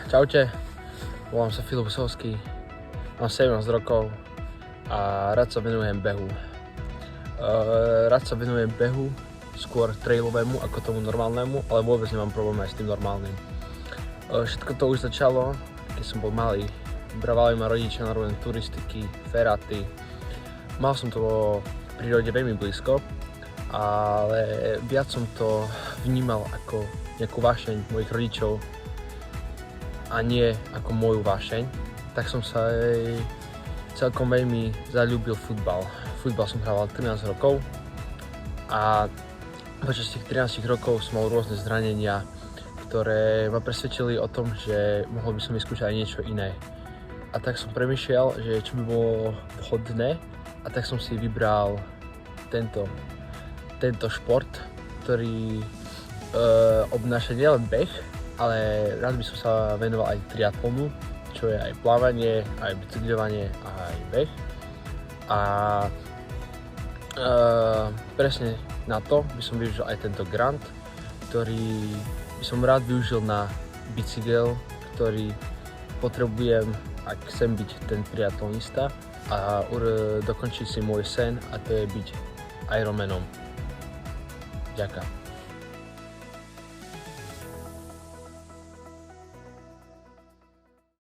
Čaute, volám sa Filip Sovský, mám 17 rokov a rád sa venujem behu. Skôr trailovému ako tomu normálnemu, ale vôbec nemám problém aj s tým normálnym. Všetko to už začalo, keď som bol malý. Brávali ma rodičia na rôzne turistiky, feraty. Mal som to vo prírode veľmi blízko, ale viac som to vnímal ako nejakú vášeň mojich rodičov a nie ako moju vášeň, tak som sa aj celkom veľmi zaľúbil futbal. Futbal som hrával 13 rokov a počas tých 13 rokov som mal rôzne zranenia, ktoré ma presvedčili o tom, že mohol by som vyskúšať aj niečo iné. A tak som premýšľal, že čo by bolo vhodné, a tak som si vybral tento šport, ktorý obnáša nielen beh, ale rád by som sa venoval aj triatlonu, čo je aj plávanie, aj bicykľovanie, aj beh. A presne na to by som využil aj tento grant, ktorý by som rád využil na bicykel, ktorý potrebujem, ak chcem byť ten triatlonista a dokončiť si môj sen, a to je byť Ironmanom. Ďakujem.